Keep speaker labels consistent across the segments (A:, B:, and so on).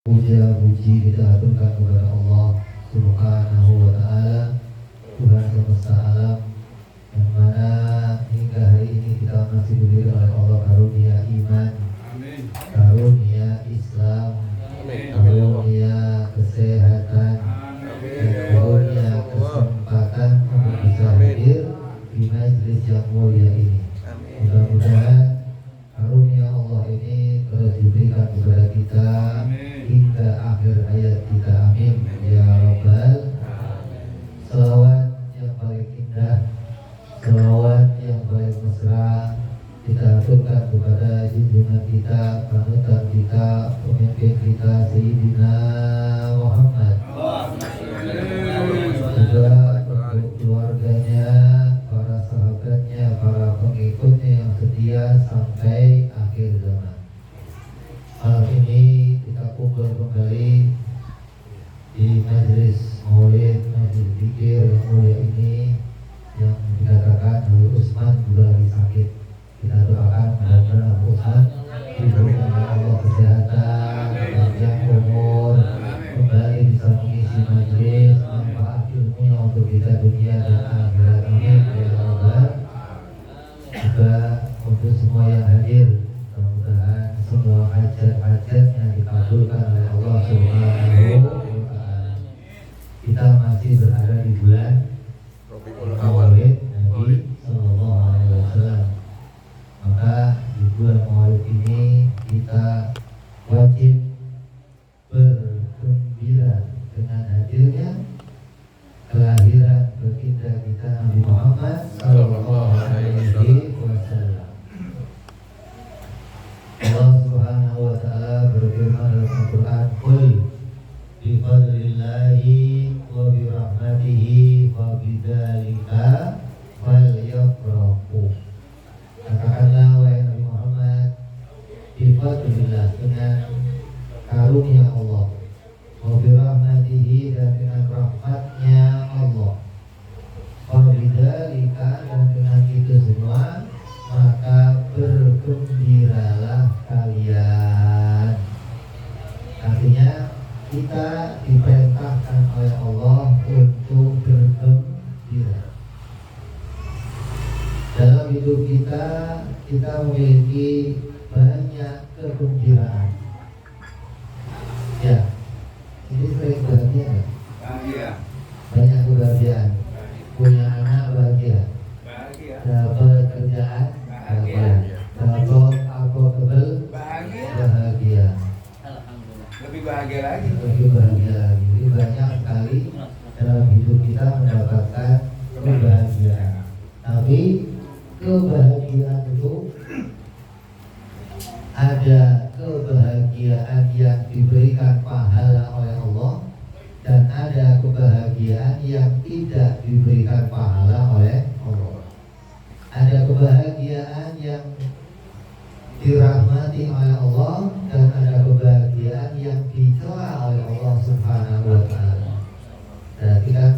A: Puja puji kita aturkan kepada Allah Subhanahu wa taala, Tuhan semesta alam, yang mana hingga hari ini kita masih diberi oleh Allah karunia iman, karunia Islam, karunia kesehatan, dan karunia kesempatan untuk bisa hadir di majelis yang mulia ini. Mudah-mudahan karunia Allah ini terus diberikan kepada kita hingga akhir hayat kita, amin ya rabbal. Selawat yang paling indah, selawat yang paling mesra kita aturkan kepada junjungan kita, panutan kita, pemimpin kita, Sayyidina Muhammad. Juga untuk keluarganya, para sahabatnya, para pengikutnya yang setia sampai akhir zaman. Malam ini kita kumpul kembali di majelis maulid, majelis zikir yang mulia ini, yang dikatakan Nabi Utsman juga lagi sakit. Kita doakan mudah-mudahan Nabi Utsman diberikan oleh Allah kesehatan, panjang umur, kembali bisa mengisi majelis, manfaat ilmunya untuk kita dunia dan akhirat, amin ya rabbal. Juga untuk semua yang hadir, mudah-mudahan semua hajat-hajatnya dikabulkan oleh Allah Subhanahu wa taala. Kita masih berada di bulan Maulid Nabi sallallahu alaihi wasallam. Maka di bulan Maulid ini kita wajib bergembira dengan hadirnya kelahiran baginda kita Nabi Muhammad sallallahu alaihi wasallam. Allah Subhanahu wa taala berfirman dalam Al-Qur'an, "Qul bi fadlillahi wa bi rahmatihi fa bidzalika falyafrahu." Katakanlah wahai Nabi Muhammad, bi fadlillah, dengan karunia Allah, wa bi rahmatihi, dan dengan rahmatnya Allah, fa bidzalika, dan dengan itu semua maka bergembiralah kalian. Artinya kita diperintahkan oleh Allah untuk bergembira. Dalam hidup kita, kita memiliki banyak kegembiraan. Ya, ini sering bahagia nggak?
B: Bahagia.
A: Banyak kebahagiaan. Punya anak bahagia. Dapat kerjaan bahagia. Dapat applicable bahagia.
B: Lebih bahagia lagi.
A: Lebih bahagia lagi. Jadi banyak sekali dalam hidup kita mendapatkan kebahagiaan. Tapi kebahagiaan itu ada kebahagiaan yang diberikan pahala oleh Allah, dan ada kebahagiaan yang tidak diberikan pahala oleh Allah. Ada kebahagiaan yang dirahmati oleh Allah, dan ada kebahagiaan yang dicela oleh Allah Subhanahu wa taala. Berarti kan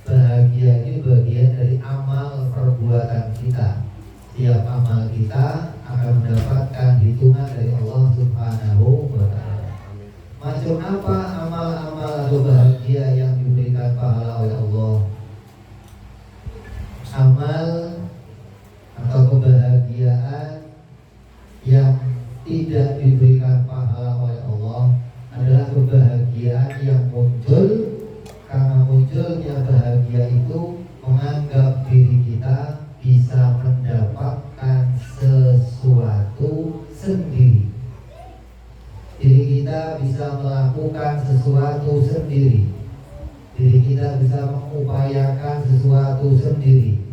A: bahagia ini bagian dari amal perbuatan kita. Setiap amal kita akan mendapatkan hitungan dari Allah Subhanahu wa taala. Macam apa amal-amal atau bahagia yang diberikan pahala oleh Allah? Amal atau kebahagiaan yang tidak diberikan pahala oleh Allah adalah kebahagiaan yang muncul karena munculnya bahagia itu menganggap diri kita bisa mendapatkan sesuatu sendiri. Diri kita bisa melakukan sesuatu sendiri. Diri kita bisa mengupayakan sesuatu sendiri.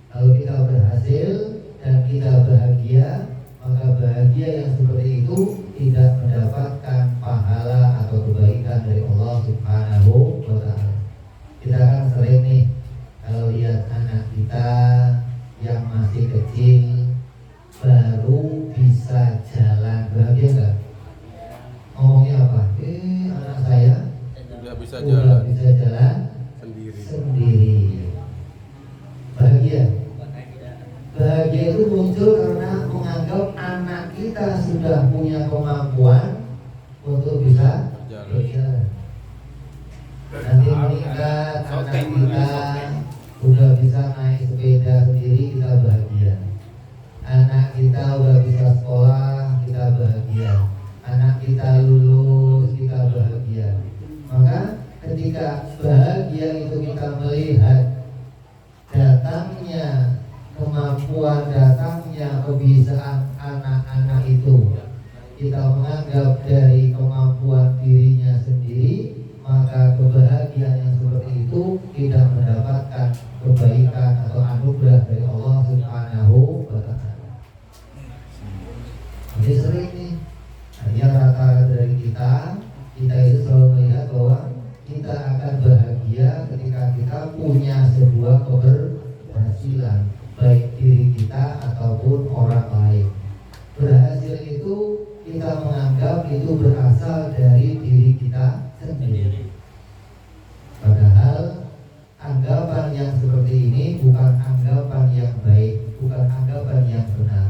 A: Kalau kita berhasil dan kita bahagia, maka bahagia yang seperti itu tidak mendapatkan pahala atau kebaikan dari Allah Subhanahu wa taala. Kita kan sering nih kalau lihat anak kita yang masih kecil baru bisa jalan, bahagia nggak? Ngomongnya apa? Anak saya udah bisa jalan sendiri. Bahagia. Bahagia itu muncul karena menganggap anak kita sudah punya kemampuan untuk bisa anak kita udah bisa naik sepeda sendiri, kita bahagia. Anak kita udah bisa sekolah, kita bahagia. Anak kita lulus, kita bahagia. Maka ketika bahagia itu kita melihat datangnya kemampuan, datangnya kebiasaan anak-anak itu, kita menganggap dari kemampuan dirinya sendiri, maka kebahagiaan yang seperti itu tidak mendapatkan kebaikan atau anugerah dari Allah Subhanahu wa Ta'ala. Jadi sering nih, hanya rata-rata dari kita itu selalu melihat bahwa kita akan bahagia ketika kita punya sebuah keberhasilan, baik diri kita ataupun orang lain. Berhasil itu kita menganggap itu berasal dari diri kita sendiri. Padahal anggapan yang seperti ini bukan anggapan yang baik, bukan anggapan yang benar.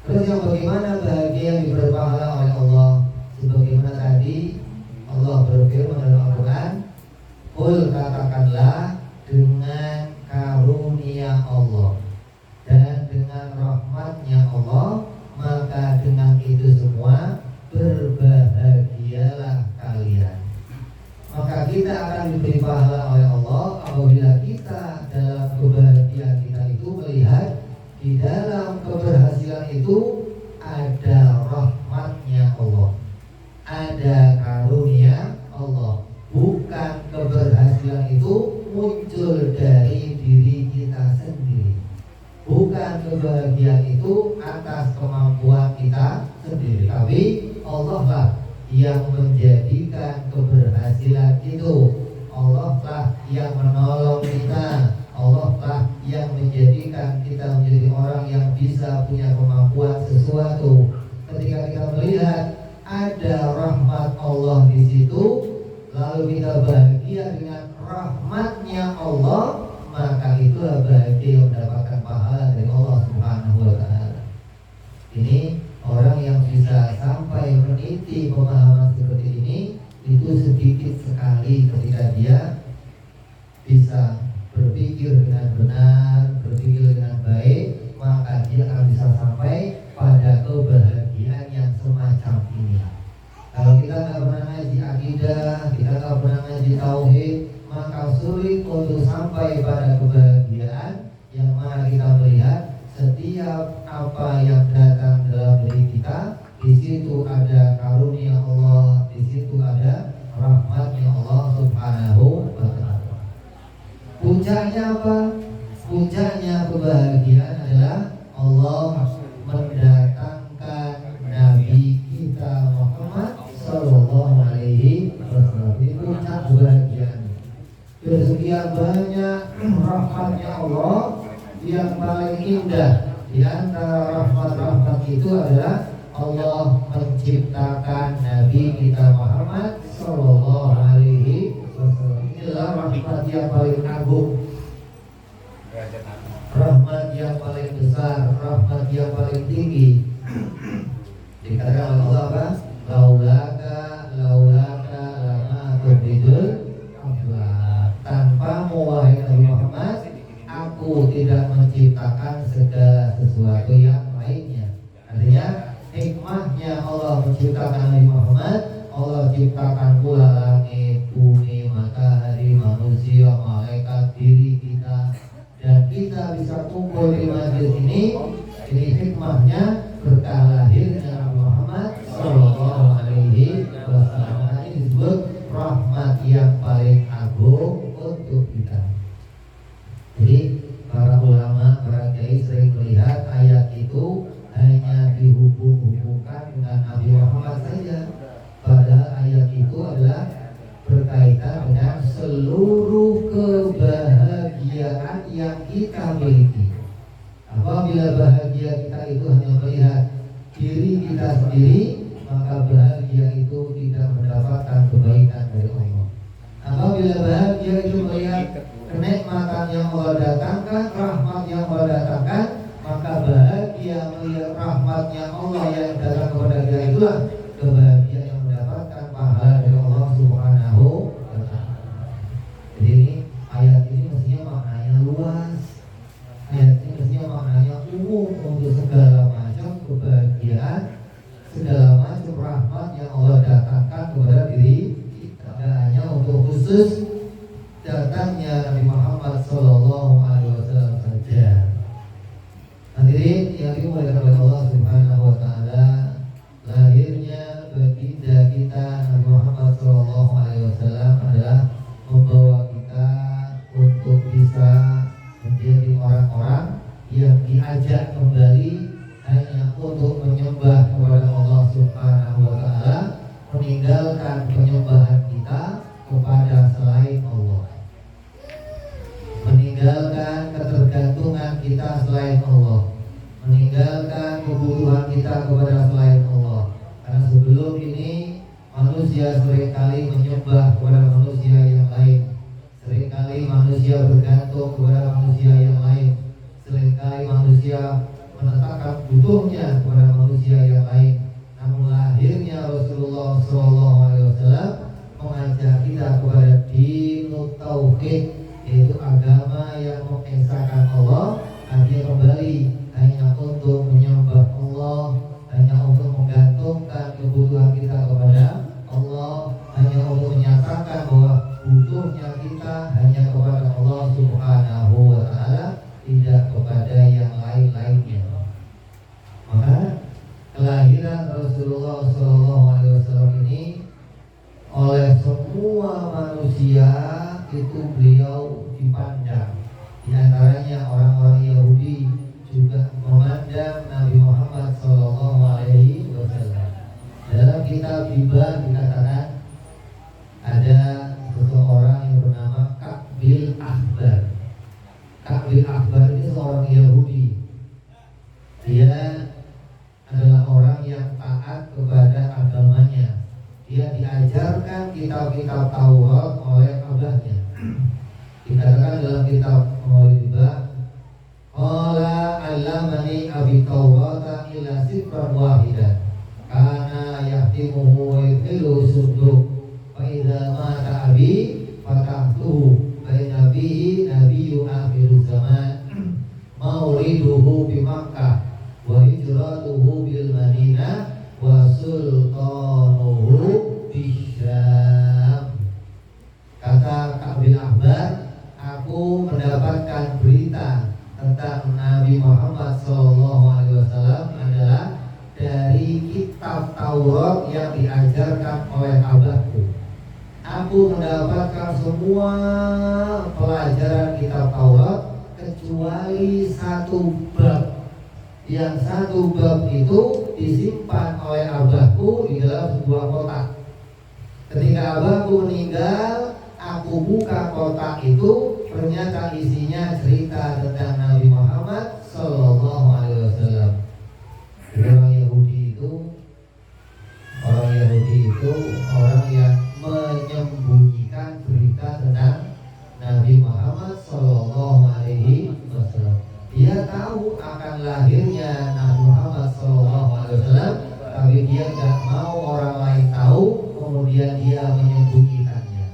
A: Terus yang bagaimana bahagia yang diberi pahala oleh Allah? Sebagaimana tadi Allah berfirman dalam Al-Quran, "Qul katakanlah dengan karunia Allah dan dengan rahmatnya Allah, maka dengan itu semua berbahagialah kalian." Maka kita akan diberi pahala oleh Allah apabila kita dalam kebahagiaan kita itu melihat di dalam keberhasilan itu ada rahmatnya Allah, ada karunia Allah. Bukan keberhasilan itu muncul dari diri kita sendiri, bukan kebahagiaan itu atas kemampuan kita sendiri, tapi Allah lah yang menjadikan keberhasilan itu. Allah lah yang menolong kita, Allah lah yang menjadikan kita menjadi orang yang bisa punya kemampuan sesuatu. Ketika kita melihat ada rahmat Allah di situ, lalu kita bahagia dengan rahmatnya Allah, maka itulah bahagia yang mendapatkan pahala dari Allah Subhanahu wa Ta'ala. Ini orang yang bisa sampai meniti pemahaman seperti ini itu sedikit sekali ketika dia bisa berpikir dengan benar, berpikir dengan baik, maka dia akan bisa sampai pada kebahagiaan yang semacam ini. Kalau kita nggak pernah ngaji akidah, kita nggak pernah ngaji tauhid, maka sulit untuk sampai pada kebahagiaan yang mana kita melihat setiap apa yang datang dalam diri kita, di situ ada karunia Allah, di situ ada rahmatnya Allah Subhanahu wa Ta'ala. Puncaknya apa? Puncaknya kebahagiaan adalah Allah mendatangkan Nabi kita Muhammad Sallallahu Alaihi Wasallam. Ini puncak kebahagiaan. Dari sekian banyak rahmatnya Allah, yang paling indah di antara rahmat-rahmat itu adalah Allah menciptakan Nabi kita Muhammad Sallallahu Alaihi Wasallam. Inilah rahmat yang paling agung, rahmat yang paling besar, rahmat yang paling tinggi. Dikatakan oleh Allah apa? Laulaka lama tubidul aflak. Tanpamu wahai Nabi Muhammad, aku tidak menciptakan segala sesuatu yang lainnya. Artinya hikmahnya Allah menciptakan Nabi Muhammad, Allah ciptakan pula langit, bumi, matahari, manusia, malaikat, diri kita, dan kita bisa kumpul di majelis ini. Ini hikmahnya berkah lahirnya Nabi Muhammad Sallallahu Alaihi Wasallam. Ini disebut rahmat yang paling agung untuk kita. Jadi para ulama, para kiai sering melihat ayat itu hanya dihubung-hubungkan dengan Nabi Muhammad saja. Padahal ayat itu adalah berkaitan dengan seluruh kebahagiaan yang kita miliki. Apabila bahagia kita itu hanya melihat diri kita sendiri, maka bahagia itu tidak mendapatkan kebaikan dari Allah. Apabila bahagia itu melihat kenikmatan yang Allah datangkan, rahmat yang Allah datangkan, maka bahagia melihat rahmatnya Allah yang datang kepada kita itulah kebahagiaan yang mendapatkan pahala dari Allah Subhanahu wa Ta'ala. Jadi ini khusus datangnya Nabi Muhammad Sallallahu Alaihi Wasallam saja. Hadirin yang dimuliakan oleh Allah Subhanahu Wa Taala, lahirnya baginda kita Nabi Muhammad Sallallahu Alaihi Wasallam adalah membawa kita untuk bisa menjadi orang-orang yang diajak kembali hanya untuk menyembah kepada Allah Subhanahu Wa Taala, meninggalkan penyembahan kita kepada selain Allah, meninggalkan ketergantungan kita selain Allah, meninggalkan kebutuhan kita kepada selain Allah. Karena sebelum ini manusia seringkali menyembah kepada manusia yang lain, seringkali manusia bergantung kepada manusia yang lain, seringkali manusia menetapkan butuhnya kepada manusia yang lain. Namun lahirnya Rasulullah SAW mengajak kita kepada dinut tauhid, yaitu agama yang mengesahkan Allah, artinya kembali hanya untuk menyembah Allah, hanya untuk menggantungkan kebutuhan kita kepada Allah, hanya untuk menyatakan bahwa butuhnya kita hanya kepada Allah Subhanahu Wa Taala, tidak kepada yang lain-lainnya. Maka kelahiran Rasulullah SAW ini oleh semua manusia itu beliau dipandang. Di antaranya orang-orang Yahudi juga memandang Nabi Muhammad SAW. Dalam kitab Biba dikatakan ada seseorang yang bernama Ka'bil Ahbar. Ka'bil Ahbar ini seorang Yahudi. Dia adalah orang yang taat kepada agamanya. Dia diajarkan kitab-kitab Taurat oleh abahnya. Dikatakan dalam kitab Maulidibah, qala 'allamani abi Taurata illa sifran wahidan kana yahtimuhu wa yudhilu suduk wa idza mata abi fatahtuhu baina bihi nabiyyu akhir zaman mauliduhu bi Makkah wa hijratuhu bil Madinah wa sultanuhu bisyam. Kata Ka'bil Ahbar, aku mendapatkan berita tentang Nabi Muhammad SAW adalah dari kitab Taurat yang diajarkan oleh abahku. Aku mendapatkan semua pelajaran kitab Taurat kecuali satu bab. Yang satu bab itu disimpan oleh abahku di dalam sebuah kotak. Ketika abahku meninggal, aku buka kotak itu, ternyata isinya cerita tentang Nabi Muhammad SAW. Orang Yahudi itu orang yang menyembunyikan berita tentang Nabi Muhammad SAW. Dia tahu akan lahirnya Nabi Muhammad SAW, tapi dia nggak mau orang lain tahu, kemudian dia menyembunyikannya.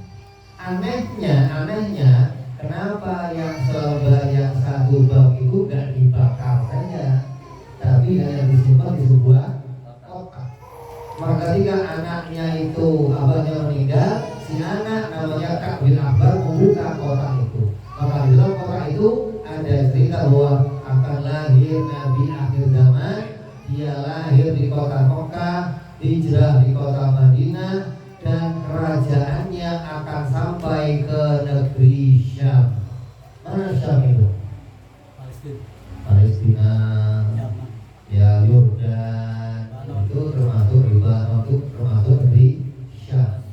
A: Anehnya, kenapa yang selembar yang satu bab itu nggak dibakar saja, tapi hanya disimpan di sebuah kotak. Maka ketika anaknya itu abahnya meninggal, si anak namanya Ka'bil Ahbar membuka kotak itu. Maka di dalam kotak itu ada cerita bahwa akan lahir Nabi akhir zaman. Dia lahir di kota Mekah, hijrah di kota Madinah, dan kerajaannya akan sampai ke negeri Syam. Mana Syam itu? Palestina, ya Yordan, itu termasuk Libanon, itu termasuk negeri Syam.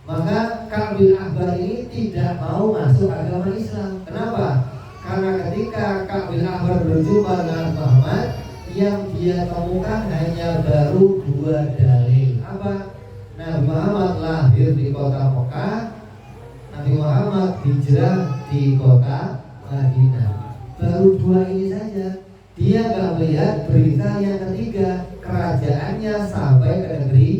A: Maka Ka'bil Ahbar ini tidak mau masuk agama Islam. Kenapa? Karena ketika Ka'bil Ahbar berjumpa dengan Muhammad, yang dia temukan hanya baru dua dalil. Apa? Nabi Muhammad lahir di kota Mekah, Nabi Muhammad hijrah di kota Madinah. Baru dua ini saja. Dia nggak melihat berita yang ketiga, kerajaannya sampai ke negeri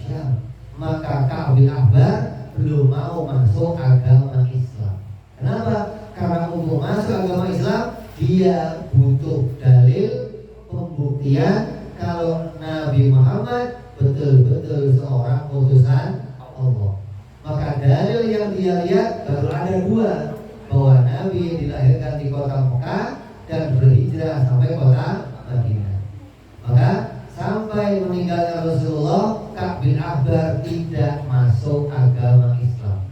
A: Syam. Maka Ka'bil Ahbar belum mau masuk agama Islam. Kenapa? Karena untuk masuk agama Islam dia butuh dalil, pembuktian kalau Nabi Muhammad betul-betul seorang utusan Allah. Maka dalil yang dia dia lihat baru ada dua, bahwa Nabi dilahirkan di kota Mekah dan berhijrah sampai kota Madinah. Maka sampai meninggalnya Rasulullah, Ka'b bin Ahbar tidak masuk agama Islam.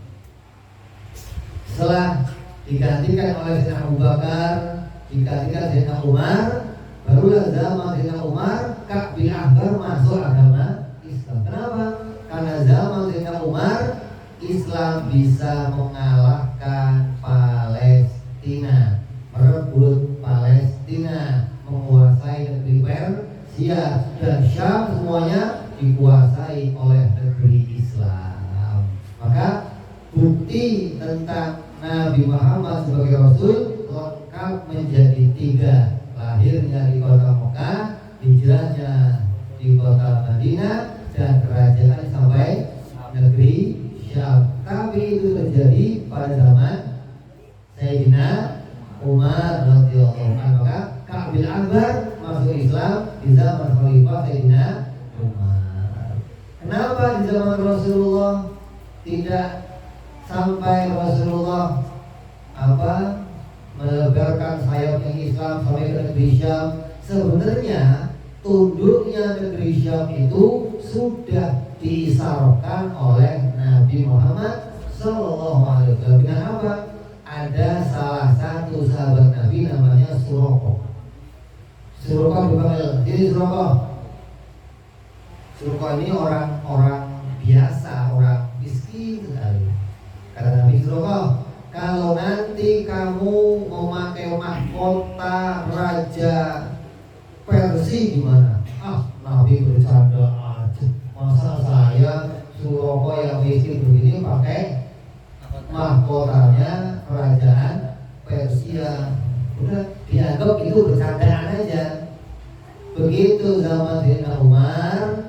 A: Setelah digantikan oleh Sayyidina Abu Bakar, digantikan Sayyidina Umar, barulah zaman Sayyidina Umar, Ka'b bin Ahbar masuk agama Islam. Kenapa? Karena zaman Sayyidina Umar, Islam bisa mengalahkan Palestina, merebut Palestina, menguasai negeri Persia dan Syam, semuanya dikuasai oleh negeri Islam. Maka bukti tentang Nabi Muhammad sebagai Rasul lengkap menjadi tiga: lahirnya di kota Mekah, hijrahnya di kota Madinah, dan kerajaan sampai negeri Syam. Tapi itu terjadi pada zaman Sayyidina Umar radhiyallahu anhu. Maka Ka'b bin Ahbar masuk Islam di zaman Khalifah Sayyidina Umar. Kenapa di zaman Rasulullah tidak sampai Rasulullah melebarkan sayapnya Islam sampai ke negeri Syam? Sebenarnya tunduknya negeri Syam itu sudah diisyaratkan oleh Nabi Muhammad SAW. Dengan apa? Ada salah satu sahabat Nabi namanya Suraqah. Suraqah dipanggil, ini Suraqah. Suraqah ini orang biasa, orang miskin sekali. Kata Nabi Suraqah, kalau nanti kamu memakai mahkota Raja Persia gimana? Nabi bercanda aja. Masa saya Suraqah yang miskin begini pakai mahkotanya kerajaan Persia? Udah dianggap itu bercandaan aja. Begitu zaman Sayyidina Umar,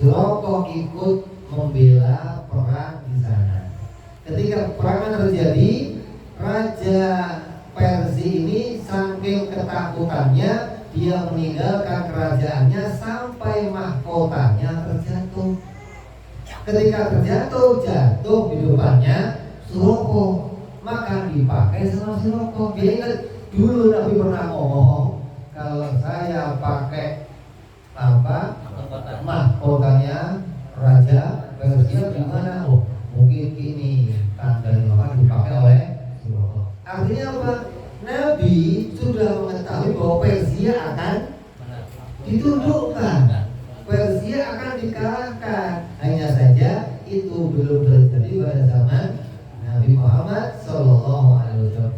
A: Suraqah ikut membela perang di sana. Ketika peperangan terjadi, Raja Persia ini saking ketakutannya, dia meninggalkan kerajaannya sampai mahkotanya terjatuh. Ketika terjatuh, jatuh di depannya Suraqah, maka dipakai sama Suraqah. Dia ingat dulu Nabi pernah ngomong, kalau saya pakai mahkotanya Raja Persia gimana? Mungkin ini tandanya, maka dipakai oleh Suraqah. Artinya apa? Nabi sudah mengetahui bahwa Persia akan ditundukkan, Persia akan dikalahkan. Hanya saja itu belum terjadi pada zaman Nabi Muhammad SAW.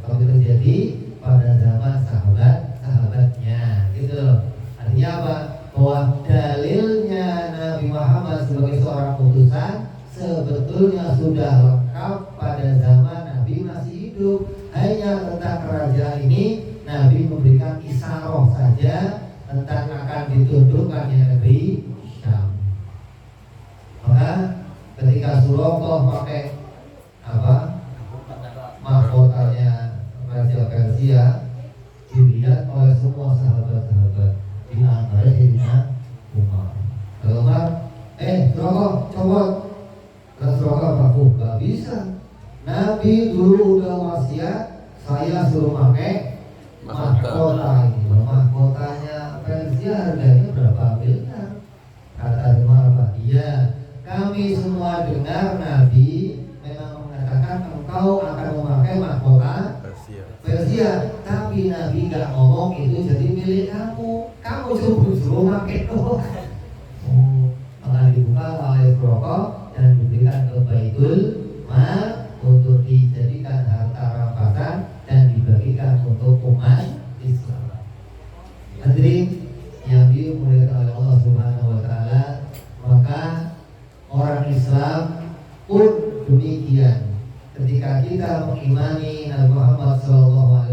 A: Tapi terjadi pada zaman sahabat-sahabatnya, gitu loh. Artinya apa? Bahwa dalilnya Nabi Muhammad sebagai seorang utusan sebetulnya sudah lengkap pada zaman Nabi masih hidup. Hanya tentang kerajaan ini Nabi memberikan isyarat saja tentang akan ditundukkannya negeri Syam. Maka ketika Suraqah pakai mahkotanya Raja Persia, dilihat oleh semua sahabat-sahabat, di antara Sayyidina Umar. Kalau Umar, Suraqah copot. Dan Suraqah baku, gak bisa. Nabi dulu udah wasiat, saya suruh pakai mahkota ini. Mahkotanya Persia harganya berapa miliar? Kata Umar, iya, kami semua dengar Nabi memang mengatakan engkau akan memakai mahkota Persia, tapi Nabi gak ngomong itu jadi milik kamu. Kamu suruh pakai tuh. Maka dibuka oleh Suraqah dan diberikan ke Baitul Mal untuk dijadikan harta rampasan dan dibagikan untuk umat Islam. Hadirin yang dimuliakan oleh Allah Subhanahu wa taala, maka orang Islam pun demikian. Ketika kita mengimani Nabi Muhammad SAW,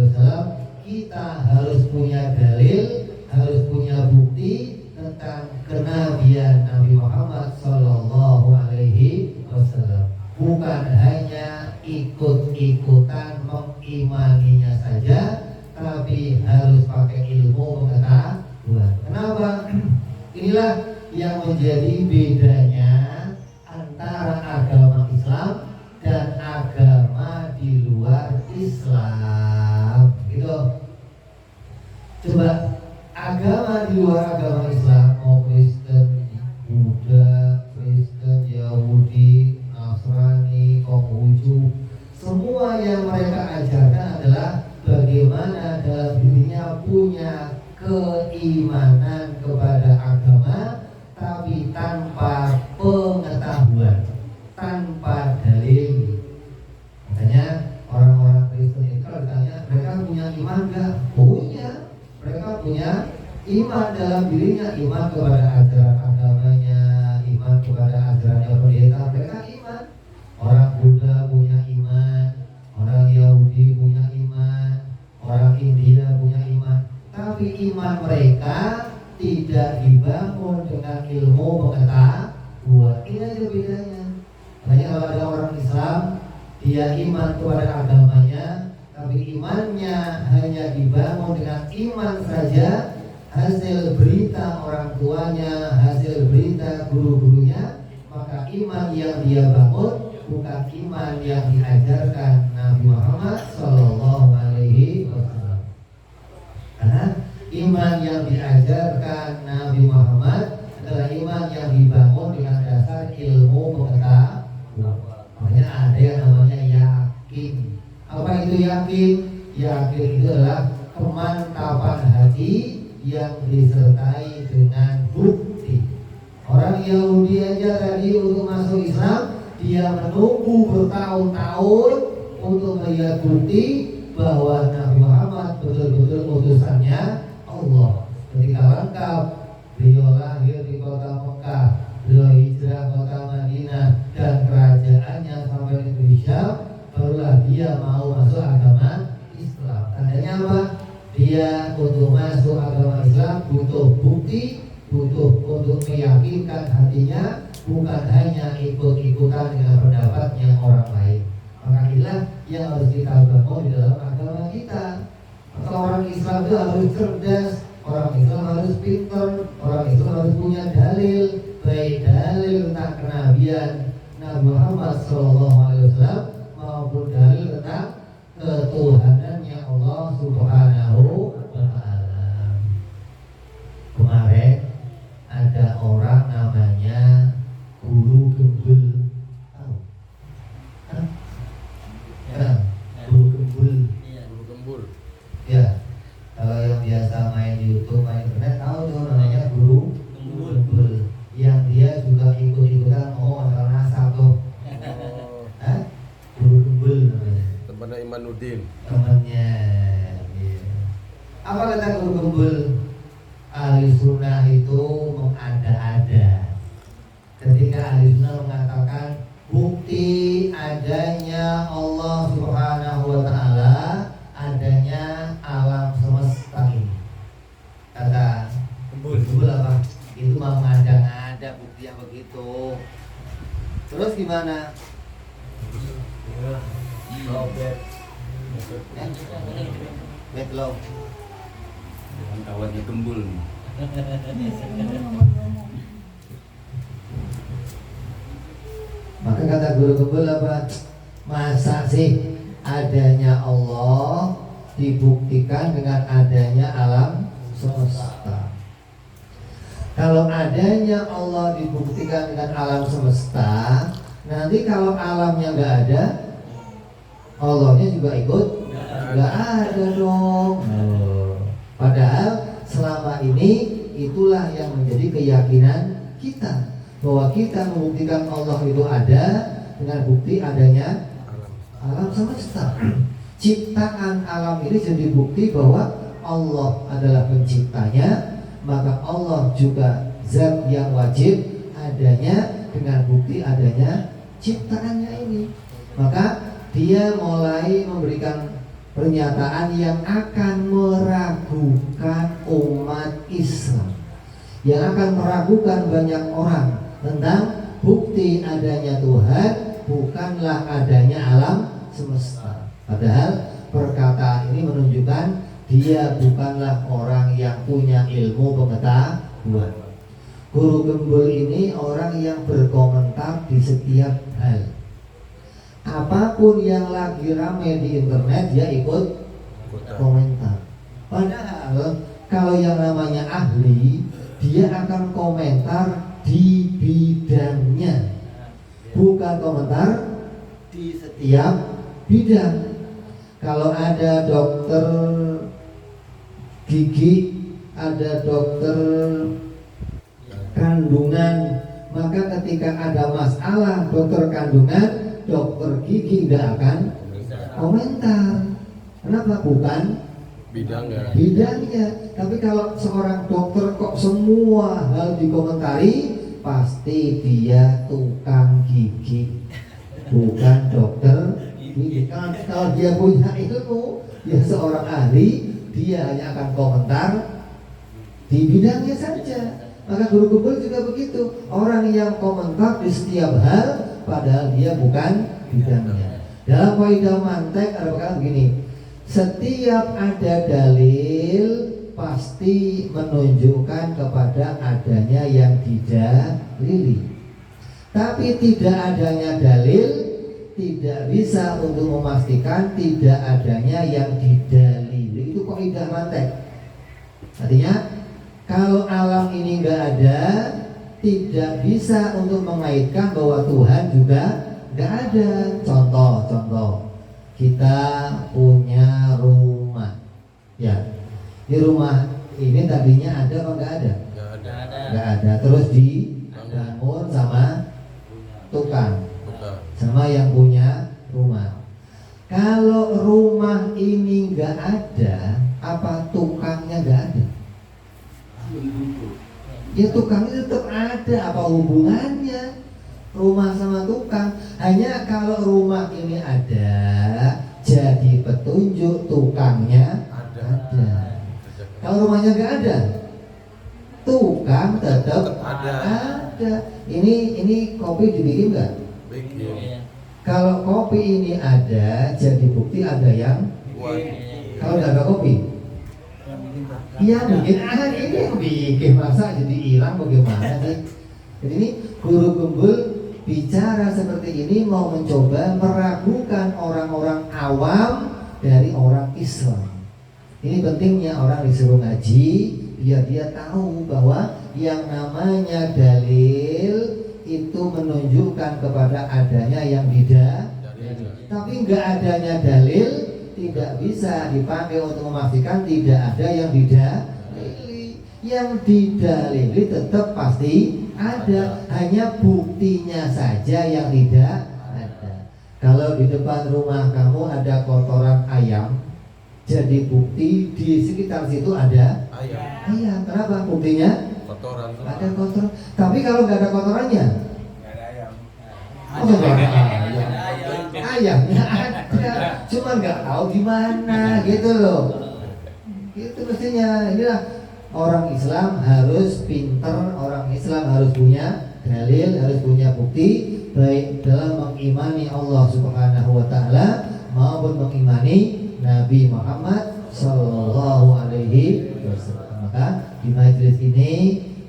A: kita harus punya dalil, harus punya bukti tentang kenabian Nabi Muhammad SAW. Bukan hanya ikut-ikutan mengimaninya saja, tapi harus pakai ilmu pengetahuan. Kenapa? Inilah yang menjadi bedanya antara agama Islam dan semua yang mereka ajarkan adalah bagaimana dalam dirinya punya keimanan kepada agama, tapi tanpa pengetahuan, tanpa dalil. Makanya orang-orang Kristen itu kalau ditanya mereka punya iman enggak? Punya. Mereka punya iman dalam dirinya, iman kepada ajaran agamanya, iman kepada ajarannya pendeta, mereka iman. Orang Buddha punya iman, orang Yahudi punya iman, orang India punya iman. Tapi iman mereka tidak dibangun dengan ilmu pengetahuan. Ini aja bedanya. Makanya kalau ada orang Islam, dia iman kepada agamanya, tapi imannya hanya dibangun dengan iman saja, hasil berita orang tuanya, hasil berita guru-gurunya, maka iman yang dia bangun bukan iman yang diajarkan Nabi Muhammad Sallallahu Alaihi Wasallam. Karena iman yang diajarkan Nabi Muhammad adalah iman yang dibangun dengan dasar ilmu pengetahuan. Makanya ada yang namanya yakin. Apa itu yakin? Yakin itu adalah kemantapan hati yang disertai dengan bukti. Orang Yahudi aja tadi untuk masuk Islam, dia menunggu bertahun-tahun untuk melihat bukti bahwa Nabi Muhammad betul-betul utusannya Allah. Ketika lengkap, beliau lahir di kota Mekah, beliau hijrah kota Madinah dan kerajaannya sampai di Indonesia, barulah dia mau masuk agama Islam. Tandanya apa? Dia untuk masuk agama Islam butuh bukti, butuh untuk meyakinkan hatinya, bukan hanya ikut-ikutan dengan pendapatnya orang lain. Maka inilah yang harus kita bangun di dalam agama kita. Maka orang Islam itu harus cerdas, orang Islam harus pintar, orang Islam harus punya dalil, baik dalil tentang kenabian Nabi Muhammad SAW maupun dalil tentang ketuhanannya Allah Subhanahu wa Ta'ala. Kemarin ada orang namanya Guru Gembul. Tahu? Hah? Ya, Guru Gembul.
B: Guru Gembul.
A: Ya, kalau yang biasa main YouTube, main internet tahu tuh namanya Guru Gembul. Yang dia juga ikut-ikutan ngomong masalah nasab tuh. Hah? Guru Gembul namanya.
C: Temannya Imanuddin.
A: Temannya. Iya. Apa kata Guru Gembul? Ahli sunnah itu mengada-ada. Ketika ahli sunnah mengatakan bukti adanya Allah Subhanahu wa Ta'ala, adanya alam semesta ini. Kata Gembul apa? Itu mah mengada-ngada bukti yang begitu. Terus gimana? Bed low.
B: Kawannya Gembul nih.
A: Maka kata Guru Gembul apa? Masa sih adanya Allah dibuktikan dengan adanya alam semesta? Kalau adanya Allah dibuktikan dengan alam semesta, nanti kalau alamnya nggak ada, Allahnya juga ikut nggak ada dong. Padahal selama ini itulah yang menjadi keyakinan kita, bahwa kita membuktikan Allah itu ada dengan bukti adanya alam semesta. Ciptaan alam ini jadi bukti bahwa Allah adalah penciptanya, maka Allah juga zat yang wajib adanya dengan bukti adanya ciptaannya ini. Maka dia mulai memberikan pernyataan yang akan meragukan umat Islam, yang akan meragukan banyak orang tentang bukti adanya Tuhan bukanlah adanya alam semesta. Padahal perkataan ini menunjukkan dia bukanlah orang yang punya ilmu pengetahuan. Guru Gembul ini orang yang berkomentar di setiap hal. Apapun yang lagi ramai di internet dia ikut komentar. Padahal kalau yang namanya ahli, dia akan komentar di bidangnya, bukan komentar di setiap bidang. Kalau ada dokter gigi, ada dokter kandungan, maka ketika ada masalah dokter kandungan, dokter gigi tidak akan komentar. Kenapa? Bukan bidangnya. Tapi kalau seorang dokter kok semua hal dikomentari, pasti dia tukang gigi, bukan dokter gigi. Kalau dia punya ilmu, dia seorang ahli, dia hanya akan komentar di bidangnya saja. Maka guru kumpul juga begitu, orang yang komentar di setiap hal padahal dia bukan bidangnya. Dalam kaidah mantek ada perkataan begini, setiap ada dalil pasti menunjukkan kepada adanya yang didalili. Tapi tidak adanya dalil tidak bisa untuk memastikan tidak adanya yang didalili. Itu kaidah mantek. Artinya kalau alam ini nggak ada, tidak bisa untuk mengaitkan bahwa Tuhan juga nggak ada. Contoh, kita punya rumah, ya. Di rumah ini tadinya ada apa nggak ada? Nggak ada. Terus dibangun sama tukang, sama yang punya rumah. Kalau rumah ini nggak ada, apa tukangnya nggak ada? Ya tukangnya tetap ada, apa hubungannya rumah sama tukang? Hanya kalau rumah ini ada, jadi petunjuk tukangnya ada. Kalau rumahnya nggak ada, tukang tetap ada. Ini kopi dibikin nggak? Kalau kopi ini ada, jadi bukti ada yang. Kalau nggak ada kopi, iya bikin ini yang bikin, masa jadi hilang bagaimana sih? Jadi ini guru kumpul bicara seperti ini mau mencoba meragukan orang-orang awam dari orang Islam. Ini pentingnya orang disuruh ngaji biar dia tahu bahwa yang namanya dalil itu menunjukkan kepada adanya yang tidak. Tapi nggak adanya dalil tidak bisa dipakai untuk memastikan tidak ada yang didalili. Yang didalili tetap pasti ada, hanya buktinya saja yang tidak ada. Kalau di depan rumah kamu ada kotoran ayam, jadi bukti di sekitar situ ada ayam. Kenapa? Buktinya
C: kotoran.
A: Ada kotoran. Tapi kalau nggak ada kotorannya,
B: Nggak ada ayam.
A: oh nggak ada ayam. Ayamnya ada, cuma nggak tahu di mana gitu loh. Gitu mestinya. Inilah orang Islam harus pinter, orang Islam harus punya dalil, harus punya bukti, baik dalam mengimani Allah Subhanahu wa Ta'ala maupun mengimani Nabi Muhammad Sallallahu Alaihi Wasallam. Maka di majelis ini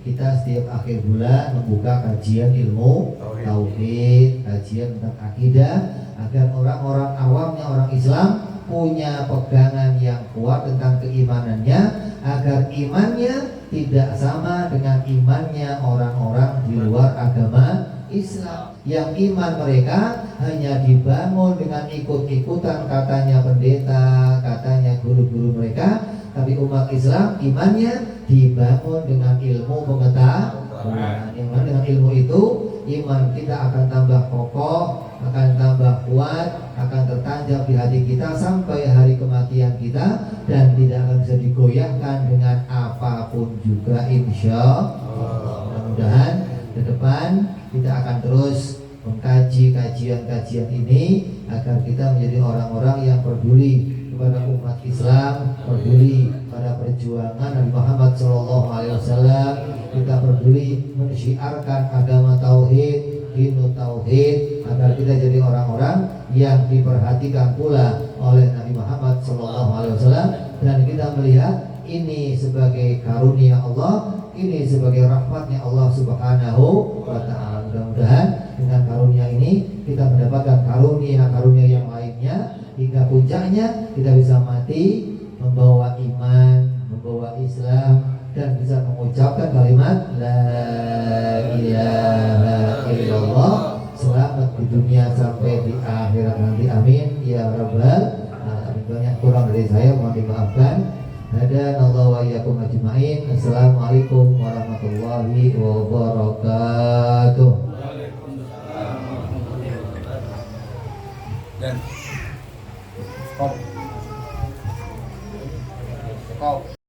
A: kita setiap akhir bulan membuka kajian ilmu tauhid, kajian tentang akidah, agar orang-orang awamnya orang Islam punya pegangan yang kuat tentang keimanannya, agar imannya tidak sama dengan imannya orang-orang di luar agama Islam, yang iman mereka hanya dibangun dengan ikut-ikutan katanya pendeta, katanya guru-guru mereka. Tapi umat Islam imannya dibangun dengan ilmu pengetahuan. Yang dengan ilmu itu iman kita akan tambah kokoh, akan tambah kuat, akan tertancap di hati kita sampai hari kematian kita, dan tidak akan bisa digoyahkan dengan apapun juga, insya Allah. Mudah-mudahan ke depan kita akan terus mengkaji kajian-kajian ini agar kita menjadi orang-orang yang peduli kepada umat Islam, peduli pada perjuangan Nabi Muhammad SAW. Kita peduli mensyiarkan agama tauhid, dinu tauhid, agar kita jadi orang-orang yang diperhatikan pula oleh Nabi Muhammad SAW. Dan kita melihat ini sebagai karunia Allah, ini sebagai rahmatnya Allah Subhanahu wa Ta'ala. Mudah-mudahan dengan karunia ini kita mendapatkan karunia-karunia yang lainnya, hingga puncaknya kita bisa mati membawa iman, membawa Islam, dan bisa mengucapkan kalimat La ilaha illallah selamat di dunia sampai di akhirat nanti. Amin ya dari saya mohon dimaafkan. Hadanallahu wa iyyakum ajmain. Assalamualaikum warahmatullahi wabarakatuh.
B: Waalaikumsalam warahmatullahi wabarakatuh. Dan